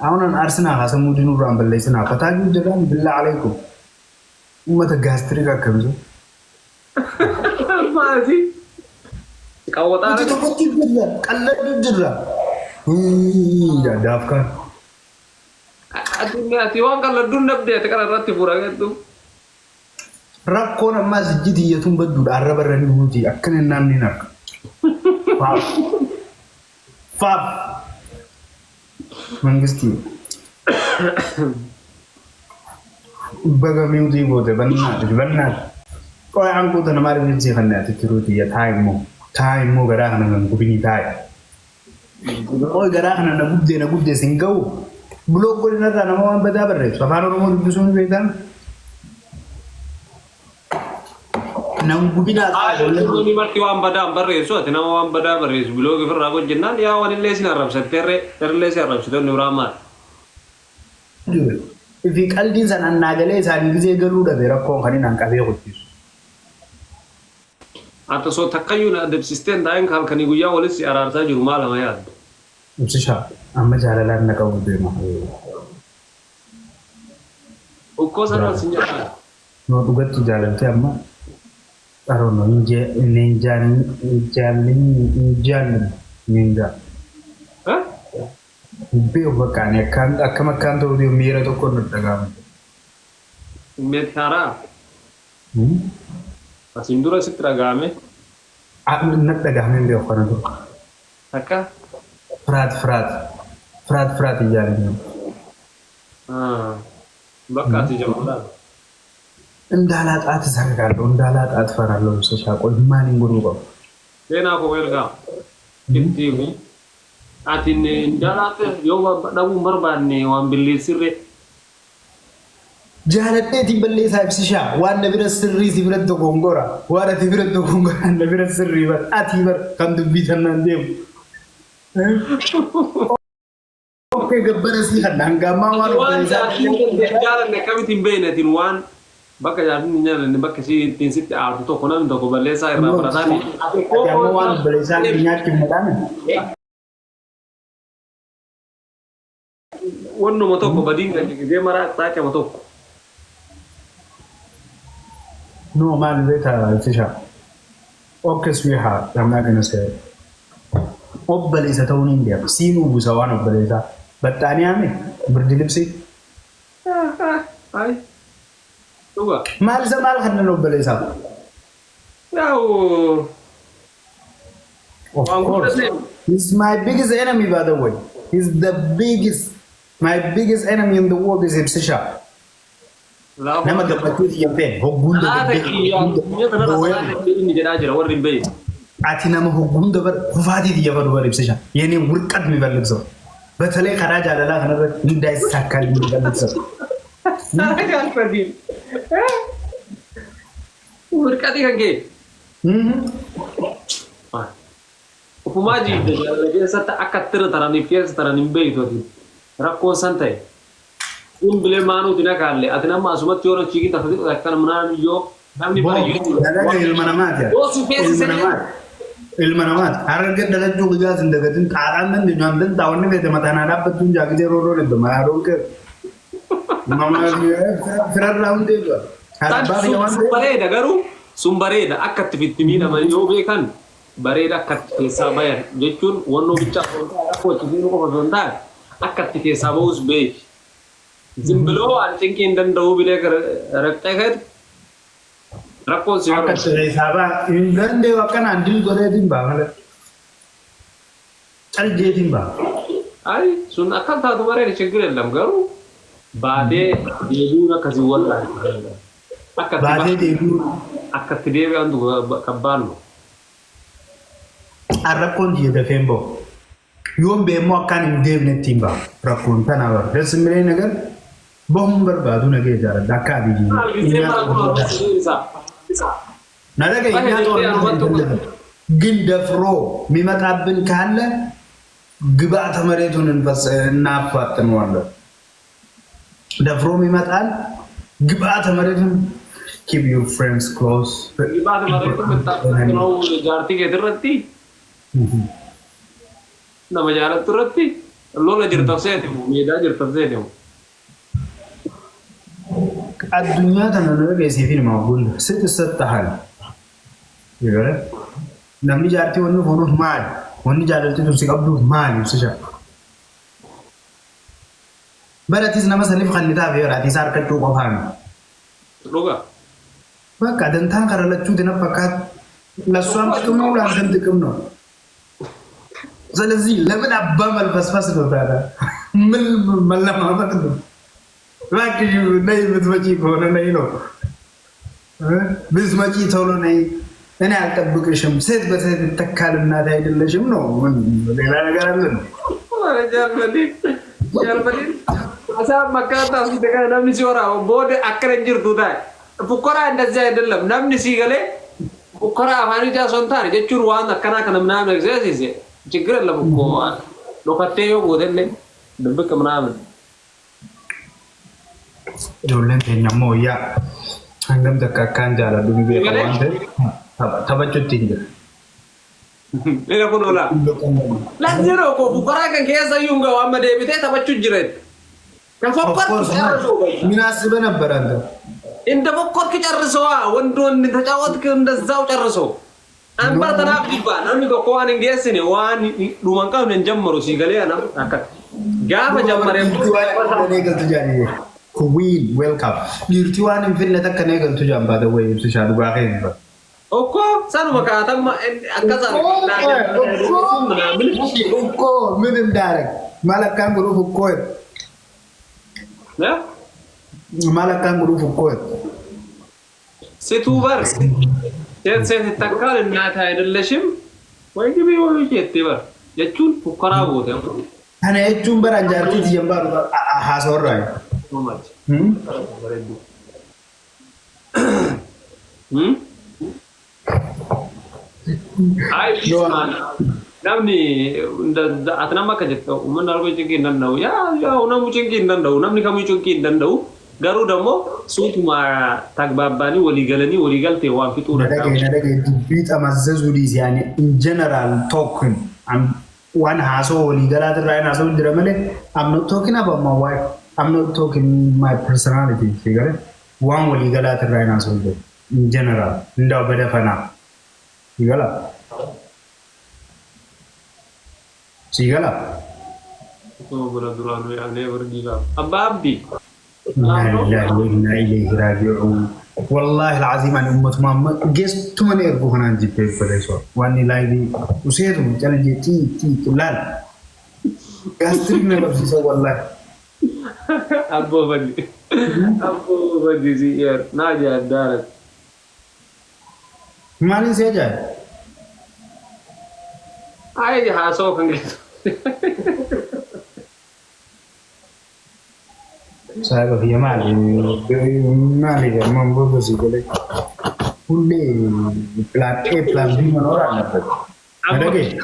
أنا أرسنال هذا مودين ورام بالليسنا فتاجي جدًا بالله عليكم أمة الجاستريكا كمزو ما في أنت كوتارك تقول جدًا كلا جدًا يا دافكا الدنيا تيوان قال الدنيا بدأت كذا رتب ورقته rakkoon ammaas ijji tiyyatuun badduudha arraba irra ni huuti akkana hin naamni naqqa. Faaf. Faaf. Mangistii. Baga miutii goote bannaati. Qoy hanquuta namaa rifeensi kan naati jiruu tiyya taa immoo garaa kana nan gubinii taa'i. Qoy garaa kana na guddee sin ga'u buloog godinarraa nama waan badaa barreessu afaan oromoo dubbisuun beekan. Nangubina ni marti waan badaa barreessu ati nama waan badaa barreessu biloogi firraa hojjennaan yaa waan illee sin arrabsatteerre illee sin arrabsitoonni biraamaan. Fi qalbiin san annaagalee isaanii gisee galuu dhabe rakkoon kan hin hanqabee hojjetu. Ata soo takkayyuu na adeemsisteen taa'een halkanii guyyaa walitti araarsaa jiru maal ama yaaddu? Ibsishaa amma jaalalaan na qabu deema. Ukkoo sanaan sin jedhaa. Noo dhugatti jaalaltee amma. I don't know, ninja. Hah? Beo bakkaan akkam akkaan ta'uu deemu miira tokko nu dhaga'amu. Meeshaaraa asiin dura sitti dhaga'ame. Na dhaga'ame beeku kana dura. Akka? Firaat ijaarin. Bakka ati jamuudhaan. Indaalat ati sargaadho indaalat ati faraallo soshaqo maaliin godhuu qabu. Seenaa koo ergaa ittiin ati indaalat yoo dhabuun barbaanne waan billeessirre. Jaaladheetiin balleessaa ibsishaa waan na bira sirrii si bira dogongora waan ati bira dogongora na bira sirrii bar ati bar kan dubbii sanaan deemu. Okkee gabbana sii kan hangamaa waan jaalanne kamitiin beeynatiin waan bakka jaalatni nyaalanne bakka si ittiin sitti aartu tokko namni tokko balleessaa irraa fudhataan. Amma waan balleessaa nyaachuuf madaan. Wannuma tokko badiin kan gisee maraa xaaqama tokko. No man beta tisha. Okkee sweetheart I'm not gonna say. Obboleessa ta'uun hin deemu. Siinuu busa waan obboleessaa. Baxxaanii haame birdi libsi. Hai. Tuga. Maal isa maal kan nan obboleessaa? Yaa'u. Of course. He's my biggest enemy by the way. He's my biggest enemy in the world is Ibsisha. Nama gabatee yampeen hogguun dabar. Ati nama hogguun dabar kufaatii yaafadu bar Ibsisha. Yeni wurqat mi balligso. Batalee karaa jaalalaa kanarratti hundaa isaa akka mi balligso. Wurqati kan kee. Ufumaa jiidde jaalala keessatti akka tira taraniif keessa taraniin beeytooti. Rakkoon san ta'e. Bilee maanuuti na kaalle ati nama asumatti yoo chiikii tafati akka namnaan yoo namni baay'ee. Dalaga ilma namaati. Ilma namaati. Harga dalaguu guyyaa sin dagatin xaaraan nan nyaaman taawwanni feete mataan dhaabbattuun jaagitee rooroo dhibba maa roorkee. Firarraa hundee jira. Sun bareeda garuu sun bareeda akka itti fittimii nama yoo beekan bareeda akka itti keessaa bayan jechuun wannoo bichaa rakkoo itti qofa osoo hin taane akka itti keessaa bahus beeki. Zimbiloo an cinqiin danda'uu bilee raqxee keetu rakkoon si akka itti keessaa bahan hin dandeenye akkanaan dil godheetiin baha malee. Caljeetiin baha. Ayi sun akka taatu bareeda chiggir jedham garuu baadee deebiin akkasii wal'aan. Baadee deebiin. Akka itti deebi'an kabbaannu. Rakkoon jiyya dafeen bahu. Yoon beemmoo akkaan hin deebinettiin baha. Rakkoon tanaa bara. Dasimilee nagar bahuun barbaadu nagee jaaladha akka abiyyi. Nadaga hinyaatu ግን ደፍሮ የሚመጣብን ካለ ግብአተ መሬቱን እናፋጥነዋለን። ደፍሮ የሚመጣል ግብአተ መሬቱን keep your friends close. ግብአተ መሬቱን የምታፋጥነው ጃርቲ ከድረቲ nama jaalatu irratti lola jirtan seetimu miidhaa jirtan seetimu. Addunyaa tana nama beeksii fi nama gunda sitti sattahan. Namni jaartii wanni fuudhuuf maali? Wanni jaalaltii tursi qabduuf maali ibsisha? Baratis nama saniif kan ni taafee baratis harkachuu qofaami. Dhugaa. Bakka dantaan kara lachuuti na fakkaat lassuam ጥቅምነው ለአንተም ጥቅም ነው። ስለዚህ ለምን አባ መልፈስፈስ ነው ታዲያ? ምን መለማመጥ ነው? እባክሽ ነይ ብትመጪ ከሆነ ነይ ነው ብትመጪ ቶሎ ነይ። እኔ አልጠብቅሽም። ሴት በሴት ተካል እናት አይደለሽም ነው። ሌላ ነገር አለ ነው። አሳብ መካታ ሲደጋ namni ሲወራ ቦደ አከረን ጅርቱ ታይ ፉከራ እንደዚህ አይደለም። namni ሲገለ ፉከራ አፋኒ ጃሶንታን ጀቹር ዋን አከና ከነ ምናምን ኤግዛይዝ ችግር የለም እኮ ሎካቴዮ ወደለ ድብቅ ምናምን ጆለን ተኛሞ ያ hangam takkan jala dumi be kawante tabachutti inja ila kunola la zero ko ፉከራ kan keessa yunga wa ma debite tabachu jiret kan ፎከር ምናስበ ነበር አንተ እንደ ፎከርክ ጨርሰዋ ወንዶን ተጫወትክ እንደዛው ጨርሶ አንበር ተናፍ ይባል አንዱ ኮዋን እንገስኔ ዋን ዱማን ቀን እንጀምሩ ሲገለ ያና አካ ጋፈ ጀመረ ኔገል ትጃኒ ኩዊን ዌልካም ዩርቲዋን እንፍነ ተከነ ኔገል ትጃን ባደ ወይ ብስሻሉ ባኸ ይባ ኦኮ ሳኑ መካተማ አካዛ ኦኮ ምን እንዳረግ ማለካን ጉሩ እኮ ያ ማለካን ጉሩ እኮ ሴቱበር ሴት ተካል እናት አይደለሽም ወይ ግቢ ወይ ጀትበር የቹን ፉከራ ቦተ አነ የቹን በራንጃርቲ ትጀምባሩ ሐሶራይ ኖማች አይ namni atnama kajetto umman argo chinki nandau ya unamu chinki nandau namni kamu chinki nandau garu damo sutuma tagbabani wali galte wan fitu nadage bit amazzu dis yani in general talking I'm one haso wali galata right haso diramale I'm not talking about my wife I'm not talking my personality figure one wali galata right haso in general ndaw bedefana igala sigala oh bula duranu ya never give up ababbi لا إله إلا إليه راجعون والله العظيم أن أمة محمد جست من يربو هنا نجيب بيسوا واني لايدي وسير جل تي كلال كاسترينا بسيسا والله أبو بدي زيار ناجي الدارت مالي سيجا أي حاسو كنجت saya via mali ya mambo così quelle pulle plan A plan B non ora ada che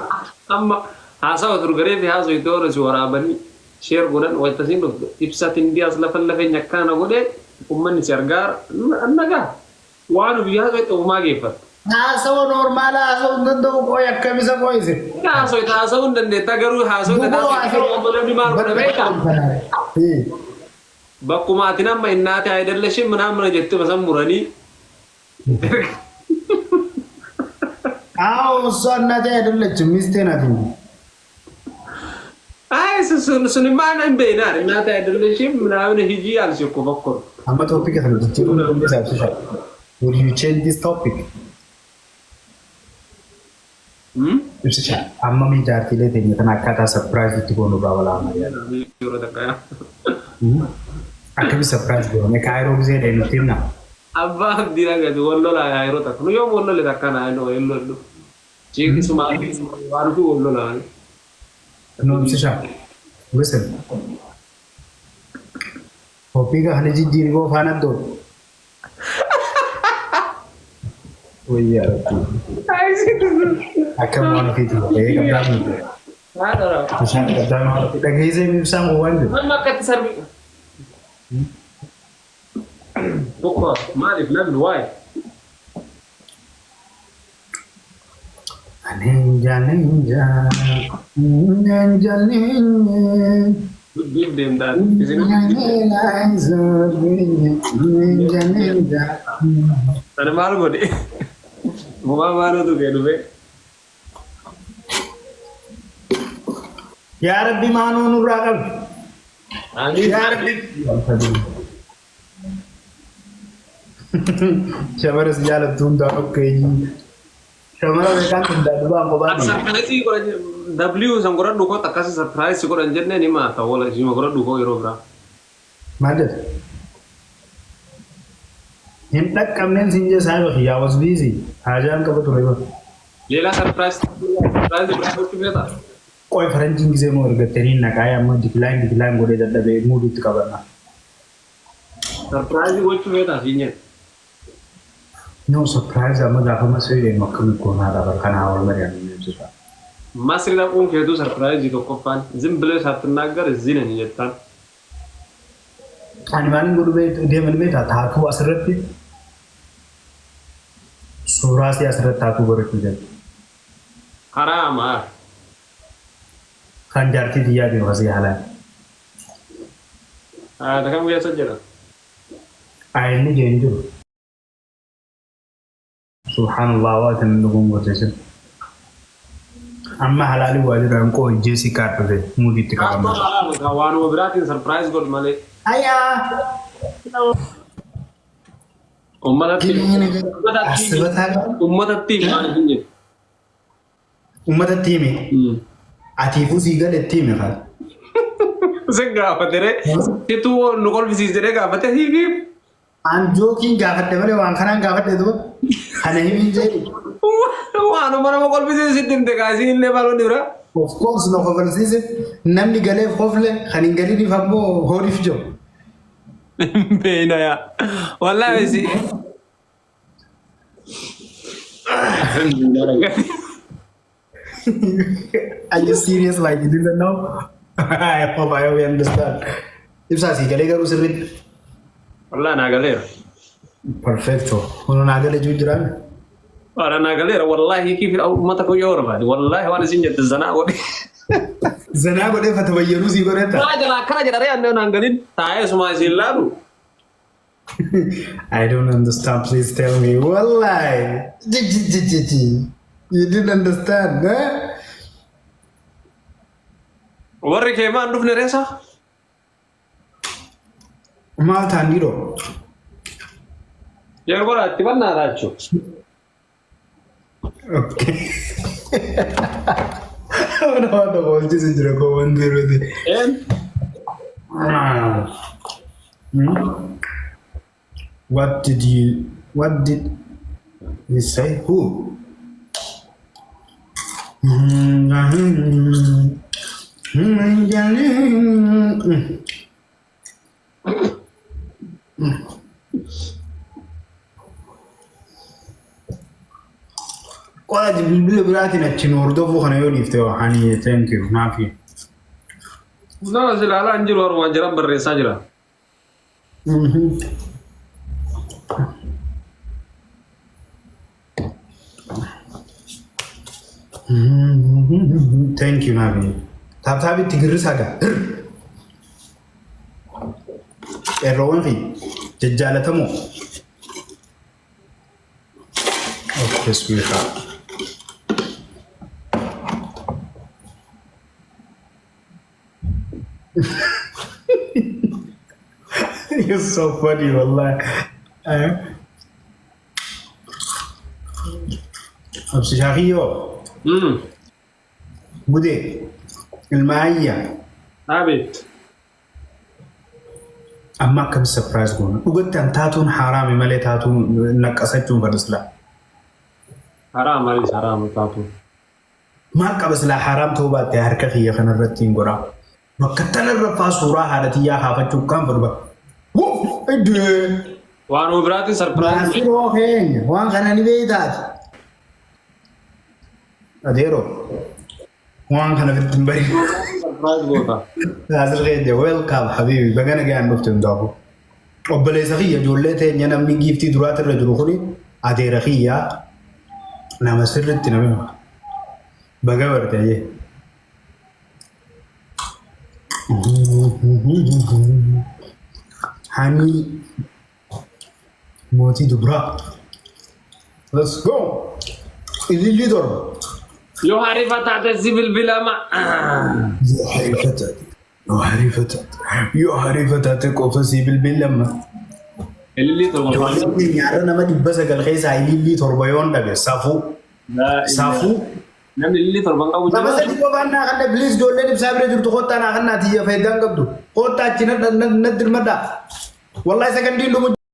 amma hasa turgare fi haso idoro suara bani share godan wa tasindo ibsat indias la fallafe nyakana gode umman sergar annaga wanu biya to mage fat haso normal haso ndando ko yakkamisa ko ise haso ndande tagaru haso ndande di mar ko beka bakkuma atinamma innaati አይደለሽም ምናምን ጀት በሰሙረኒ አዎ እሷ እናቴ አይደለችም ሚስቴ ናት እንጂ አይ እሱን ማን እንበይና እናቴ አይደለሽም ምናምን ሂጂ አልሽ እኮ በኮር አማ ቶፒክ ተነስቼ ነው እንደሳብሽ would you change this topic እሺ አማ ሚዳርቲ ለተኛ ተናካታ ሰርፕራይዝ ትጎኑ ባባላ ማያ ይሮ ተካያ akkami surprise go ne kairo gize dai mutimna abba dira ga wollo la kairo tak no yo wollo le takana no ello do chiki suma waru wollo la no sisha listen hopiga hane ji dir go fana do oy yaar tu akam mon fiti e kabram adara sisha kadam da gize mi sango wande amma kat sarbi بكره مالك لمن واي ninja ninja ninja ninja Give them that. ninja ninja. Ada malu gue deh. Mau malu tuh kayak dulu. Ya Rabbi manu nurrakan. Amin. Ya Rabbi. Shamara sejala tunda oke. Shamara mekan tunda dua ngobat. Surprise sih kalau W sangkuran duko tak kasih surprise sih kalau anjirnya nih mah tahu lah sih sangkuran duko hero bra. Madad. Hintak kamnen sinja saya I was busy. Hajan ka betul itu. Lela surprise berapa tuh beta? Koi Frenching gisee mo ergatenin na kaya amma decline gode daddabe mood it kabarna. Surprise gue tuh beta sihnya. No surprise amma gafa masih makam ko na da barkana awal mariam ni suka. Masih lah pun kayak itu surprise itu kofan. Zimbel satu nagar zina nih jetan. Animan guru be dia melbe ta thaku asrat pe. Surah se asrat thaku guru pe. Haram ah. Kan jarti dia di wasi halan. Ah, dah kamu biasa aja lah. Aini jenju. Subhanallah wa tan nugum gurjesin. Amma halali wajiran ko Jessica pe mood it Apa kabarna. lah kawan mau berarti surprise gue malah. Aya. Ummat hati. Asbatan Ummat hati mana sihnya? ummat timi. Atifu sigal timi kha. Segala apa tere? Itu nukol bisnis tere apa teh hip. An joking gafatte male wan khanan gafatte to khana himin je. Wah, anu mana nukol bisnis itu tim teka sih ini baru nih bro. Of course no khobar sise namni gale khofle khanin gali di fammo horif jo. Beda ya. Wallahi sih. Are you serious like you didn't know? I hope I understand. If sa si gale garu sirrit. Wallahi na galera. Perfecto. Uno na gale jujuran. Orang na galera wallahi kifir au mata ko yoro ba. Wallahi wala sin jadda zana ko. Zana gode fatabayyaru si goreta. Kana jara re ande na galin. Taye suma sillaru. I don't understand. Please tell me. Wallahi. You didn't understand, huh? Warre ke ma nduf ne resa. Mal tandiro. Yar gora tibanna racho. Okay. Ahora vado con ci si gira con dire. En What did you say? Who? Quasi bilbile birati na chinordofu khana yo liftewa hani thank you mafi. na zilala anjir war wajara barre sajira. Thank you mafi. Tabi tigris aga. Errowan fi jajjalatamo. Okay, sweetheart. You're so funny, wallah. अब सिखाही हो मुझे المعية Abit. أما كم سبرايز قولنا وقلت أن تاتون حرامي مالي تاتون نقصتون برسلا Haram alis haram tatu. ما قبس لا حرام توبات تهرك خيه خنا الرتين قرا وكتن الرفا صورة هذا يا خافتو كم بربا وو إدي Wanu berarti surprise. Masih roheng, wang kana ni beitat. Adero. Wang kana bitimbari. Surprise gota. Hazır gayde welcome habibi. Bagana gaan buftum dafu. Obbale saxiya jollete nyana mi gifti durat rajul khuli adera khiya nama sirritti nama. بقبر تايه حني موتي دبرا let's go اللي ضرب يو عارفة تعتزي بالبلامة يو حريفة تقفزي بالبلامة اللي تربى يعني أنا ما دي بس قال خيس هاي اللي تربيون ده سافو سافو نعم اللي تربى أو ما بس دي كمان أنا بليز دول اللي بسافر جرت خطة أنا أخذنا تيجي في دان قبضو خطة كنا ندر مدا والله سكندين لو